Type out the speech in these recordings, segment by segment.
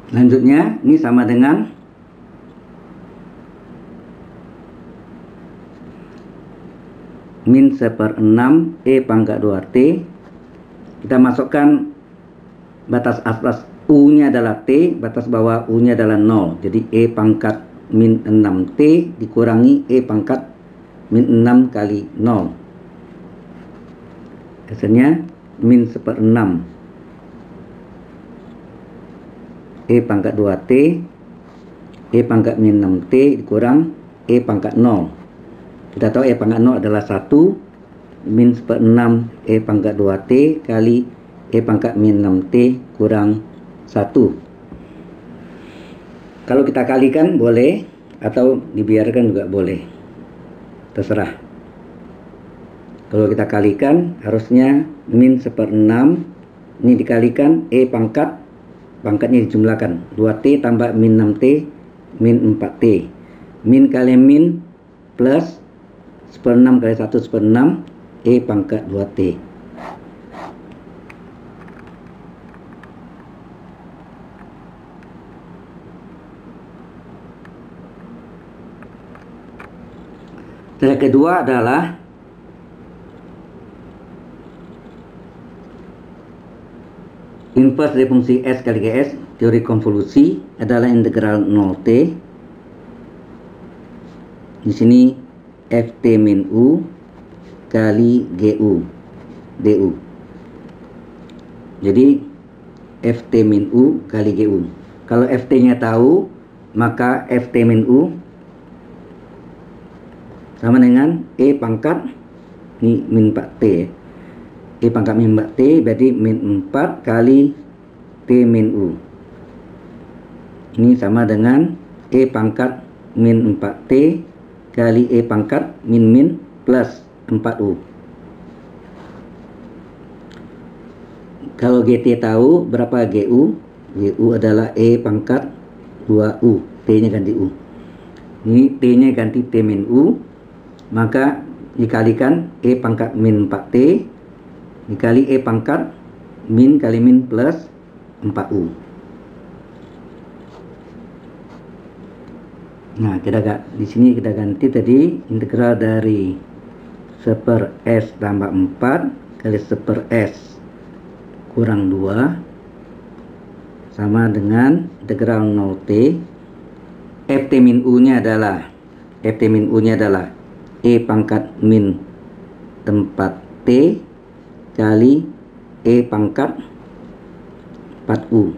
Selanjutnya ini sama dengan min 1/6 E pangkat 2T. Kita masukkan batas atas U nya adalah T, batas bawah U nya adalah 0. Jadi E pangkat min 6T dikurangi E pangkat min 6 kali 0. Hasilnya min 1/6 E pangkat 2T E pangkat min 6T dikurang E pangkat 0. Kita tahu E pangkat 0 adalah 1. Min 1/6 E pangkat 2T kali E pangkat min 6T kurang 1. Kalau kita kalikan boleh, atau dibiarkan juga boleh, terserah. Kalau kita kalikan harusnya min 1/6 ini dikalikan E pangkatnya dijumlahkan 2T tambah min 6T min 4T. Min kali min plus 1/6 kali 1/6 E pangkat 2T. Cara kedua adalah inverse dari fungsi S kali GS. Teori konvolusi adalah integral 0T. Di sini Ft min U kali GU du. Jadi Ft min U kali GU. Kalau Ft nya tahu, maka Ft min U sama dengan E pangkat ini min 4T. E pangkat min 4T berarti min 4 kali T min U. Ini sama dengan E pangkat min 4T kali E pangkat min plus 4U. Kalau GT tahu, berapa GU? GU adalah E pangkat 2U. T nya ganti U. Ini T nya ganti T min U. Maka dikalikan E pangkat min 4T dikali E pangkat min kali min plus 4U. Nah, di sini kita ganti tadi integral dari 1/S tambah 4 kali 1/S kurang 2 sama dengan integral 0T. Ft min U nya adalah E pangkat min 4T kali E pangkat 4U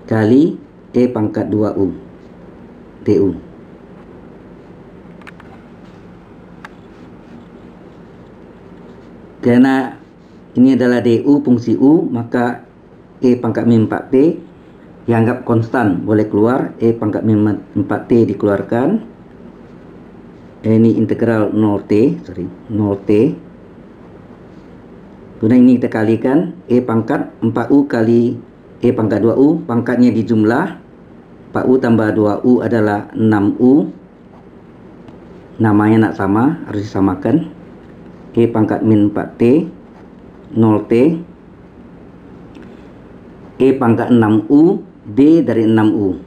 kali E pangkat 2U du. Karena ini adalah du fungsi U, maka E pangkat min 4T dianggap konstan, boleh keluar. E pangkat min 4T dikeluarkan. Ini integral 0T. Kemudian ini kita kalikan E pangkat 4U kali E pangkat 2U, pangkatnya dijumlah. 4U tambah 2U adalah 6U. Namanya nak sama, harus disamakan. E pangkat min 4T 0T. E pangkat 6U D dari 6U.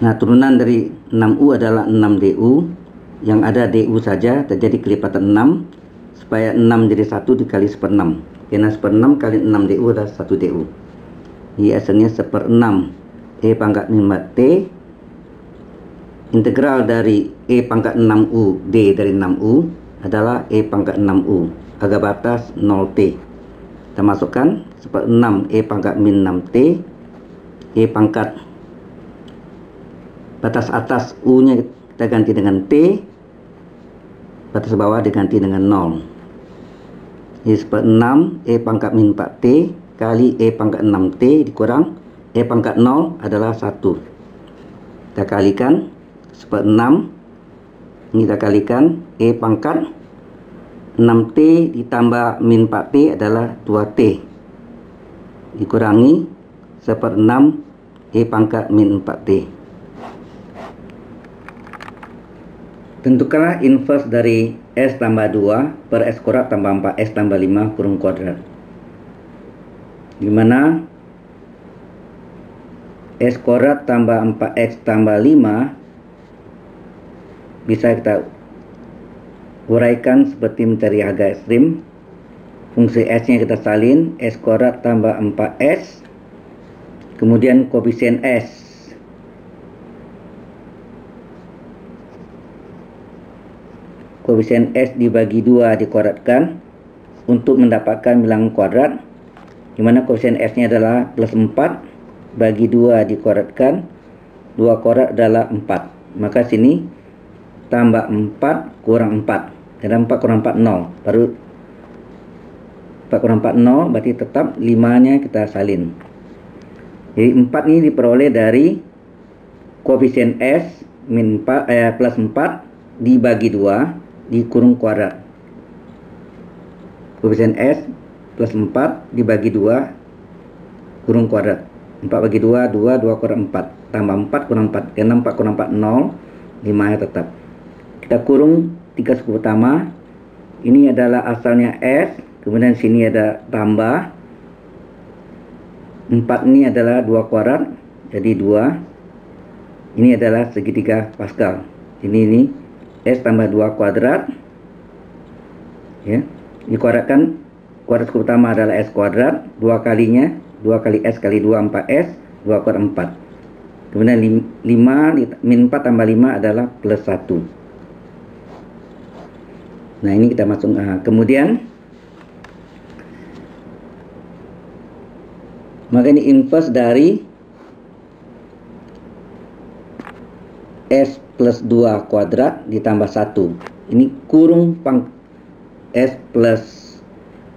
Nah, turunan dari 6U adalah 6DU. Yang ada DU saja, terjadi kelipatan 6. Supaya 6 jadi 1 dikali 1/6. Karena 1/6 kali 6DU adalah 1 DU. Jadi hasilnya 1/6 E pangkat min 4T. Integral dari E pangkat 6U D dari 6U adalah E pangkat 6U. Harga batas 0T. Kita masukkan 1/6 E pangkat min 6T. E pangkat batas atas U nya kita ganti dengan T, batas bawah diganti dengan 0. Jadi 1/6 E pangkat min 4T kali E pangkat 6T dikurang E pangkat 0 adalah 1. Kita kalikan 1/6 ini kita kalikan E pangkat 6T ditambah min 4T adalah 2T dikurangi 1/6 E pangkat min 4T. Tentukanlah inverse dari S tambah 2 per S kuadrat tambah 4S tambah 5 kurung kuadrat. Dimana S kuadrat tambah 4X tambah 5 bisa kita uraikan seperti mencari harga ekstrim. Fungsi S nya kita salin, S kuadrat tambah 4S, kemudian koefisien S. Koefisien S dibagi 2 dikuadratkan untuk mendapatkan bilangan kuadrat, di mana koefisien S nya adalah plus 4 bagi 2 dikuadratkan, 2 kuadrat adalah 4. Maka sini tambah 4 kurang 4. Karena 4 kurang 4 0. Baru 4 kurang 4 0, berarti tetap 5 nya kita salin. Jadi 4 ini diperoleh dari koefisien S plus 4 dibagi 2 dikurung kuadrat. Koefisien S plus 4 dibagi 2 kurung kuadrat. 4 bagi 2, 2 kuadrat 4. Tambah 4 kurang 4. Karena 4 kurang 4, 0. 5 nya tetap. Kita kurung 3 suku pertama. Ini adalah asalnya S. Kemudian sini ada tambah. 4 ini adalah 2 kuadrat. Jadi 2. Ini adalah segitiga Pascal. Ini S tambah 2 kuadrat. Ya. Dikuadratkan. Kuadrat suku pertama adalah S kuadrat. 2 kalinya. 2 kali S kali 2, 4S. 2 kuadrat 4. Kemudian 5 min 4 tambah 5 adalah plus 1. Nah, ini kita masuk. Kemudian maka ini inverse dari S plus 2 kuadrat ditambah 1. Ini kurung S plus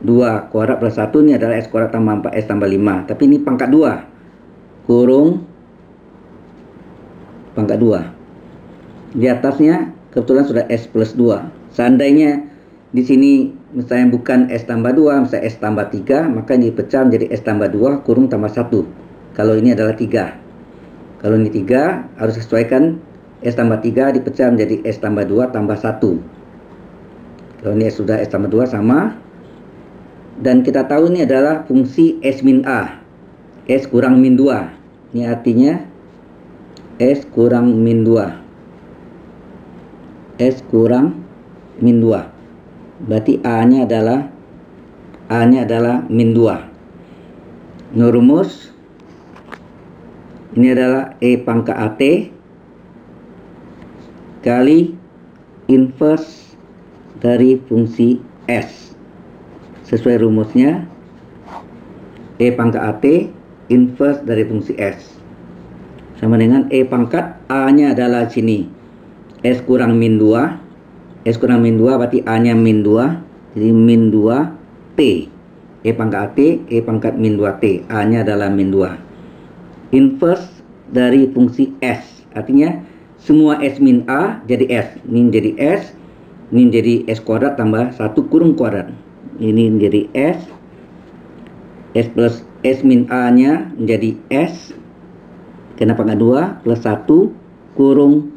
2 kuadrat plus 1. Ini adalah S kuadrat tambah 4S tambah 5. Tapi ini pangkat 2. Kurung pangkat 2. Di atasnya kebetulan sudah S plus 2. Seandainya di sini misalnya bukan S tambah 2, misalnya S tambah 3, maka ini dipecah menjadi S tambah 2 kurung tambah 1. Kalau ini adalah 3. Kalau ini 3, harus disesuaikan. S tambah 3 dipecah menjadi S tambah 2 tambah 1. Kalau ini sudah S tambah 2 sama. Dan kita tahu ini adalah fungsi S min A. S kurang min 2. Ini artinya S kurang min 2. S kurang min 2. Berarti A-nya adalah min 2. Menurut rumus, ini adalah E pangkat AT kali inverse dari fungsi S. Sesuai rumusnya, E pangkat AT inverse dari fungsi S sama dengan E pangkat A-nya adalah sini S kurang min 2. S kurang min 2 berarti A-nya min 2. Jadi min 2 T. E pangkat AT, E pangkat min 2T. A-nya adalah min 2. Inverse dari fungsi S. Artinya semua S min A jadi S. Ini jadi S. Ini jadi S kuadrat tambah 1 kurung kuadrat. Ini menjadi S. S plus S min A nya menjadi S. Kena pangkat 2 plus 1 kurung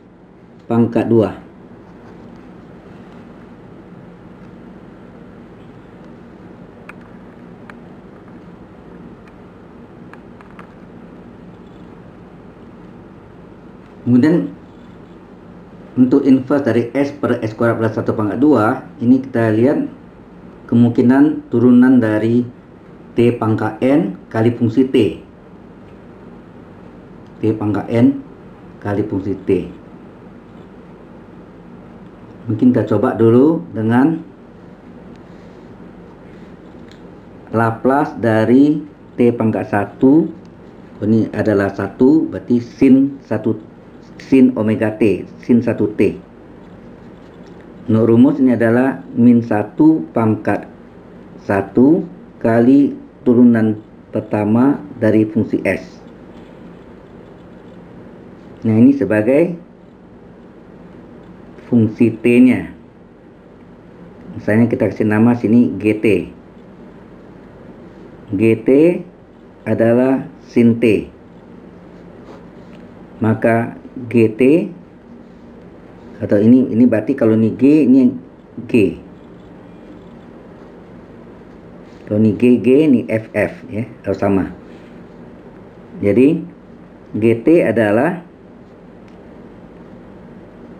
pangkat 2. Kemudian untuk inverse dari S per S kuadrat plus 1 pangkat 2, ini kita lihat kemungkinan turunan dari T pangkat N kali fungsi T. T pangkat N kali fungsi T. Mungkin kita coba dulu dengan Laplace dari T pangkat 1. Ini adalah 1, berarti sin omega T, sin 1T. Menurut rumus ini adalah min 1 pangkat 1 kali turunan pertama dari fungsi S. Nah, ini sebagai fungsi T nya. Misalnya kita kasih nama sini GT. GT adalah sin T. Maka GT atau ini berarti kalau ini G, ini G. Kalau ini G, ini FF ya, harus sama. Jadi GT adalah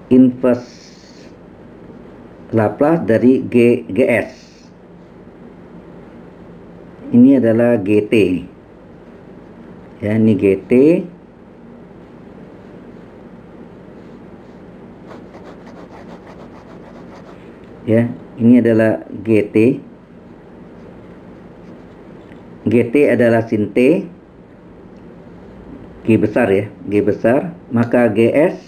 inverse Laplace dari GS. Ini adalah GT. Ya, ini GT. Ya, ini adalah GT. GT adalah sin T. G besar ya, G besar. Maka GS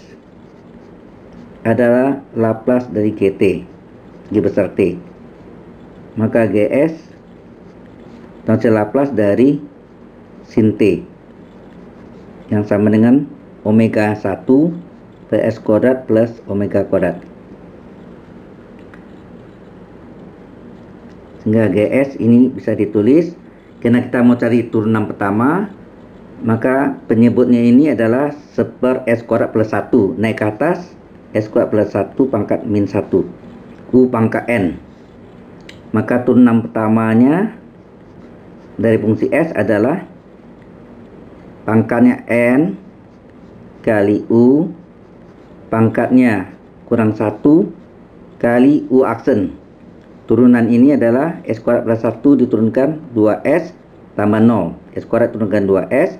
adalah Laplace dari GT, G besar T. Maka GS transfer Laplace dari sin T, yang sama dengan omega 1 per S kuadrat plus omega kuadrat. Sehingga GS ini bisa ditulis, karena kita mau cari turunan pertama, maka penyebutnya ini adalah 1 S kuadrat plus 1, naik ke atas S kuadrat plus 1 pangkat min 1 U pangkat N. Maka turunan pertamanya dari fungsi S adalah pangkatnya N kali U, pangkatnya kurang 1 kali U aksen. Turunan ini adalah S kuadrat plus 1 diturunkan 2S tambah 0. S kuadrat turunkan 2S,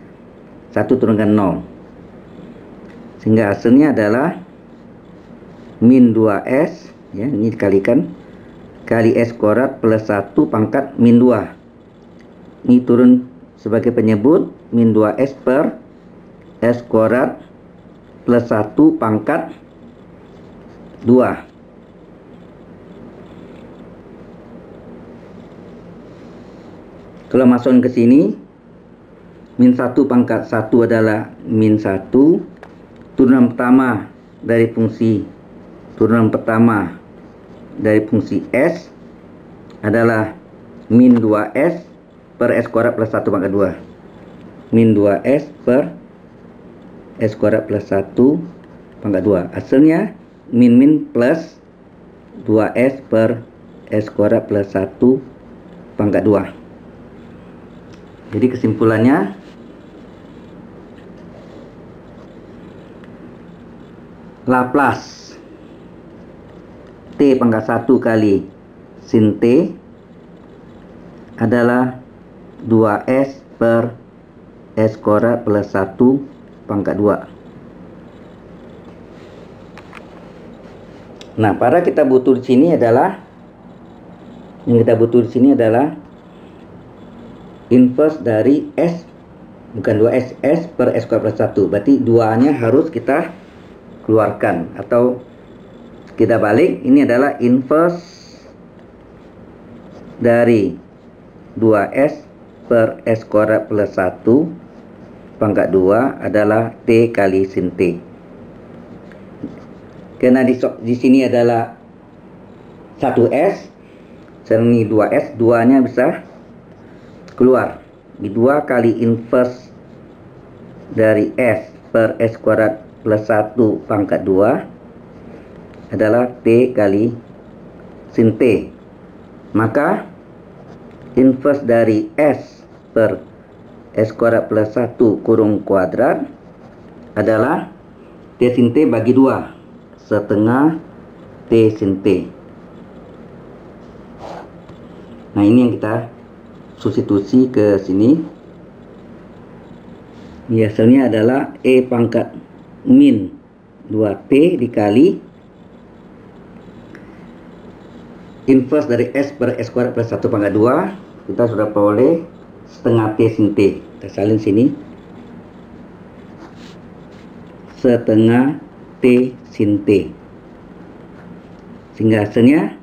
1 turunkan 0. Sehingga hasilnya adalah min 2S, ya, ini dikalikan, kali S kuadrat plus 1 pangkat min 2. Ini turun sebagai penyebut, min 2S per S kuadrat plus 1 pangkat 2. Kalau masukkan ke sini, min 1 pangkat 1 adalah min 1. Turunan pertama dari fungsi S adalah min 2S per S kuadrat plus 1 pangkat 2. Min 2S per S kuadrat plus 1 pangkat 2. Hasilnya min plus 2S per S kuadrat plus 1 pangkat 2. Jadi kesimpulannya, Laplace T pangkat 1 kali sin T adalah 2S per S kuadrat plus 1 pangkat 2. Nah, para kita butuh di sini adalah, inverse dari S, bukan 2S, S per S kuadrat plus 1. Berarti 2-nya harus kita keluarkan, atau kita balik, ini adalah inverse dari 2S per S kuadrat plus 1 pangkat 2 adalah T kali sin T. Karena di sini adalah 1S, ini 2S, 2-nya bisa keluar. Di 2 kali inverse dari S per S kuadrat plus 1 pangkat 2 adalah T kali sin T. Maka inverse dari S per S kuadrat plus 1 kurung kuadrat adalah T sin T bagi 2, setengah T sin T. Nah, ini yang kita substitusi ke sini. Hasilnya adalah E pangkat min 2T dikali inverse dari S per S kuadrat plus 1 pangkat 2. Kita sudah peroleh setengah T sin T. Kita salin sini, setengah T sin T. Sehingga hasilnya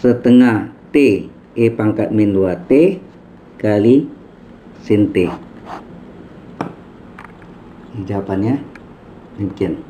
setengah T E pangkat min 2T kali sin T. Jawabannya demikian.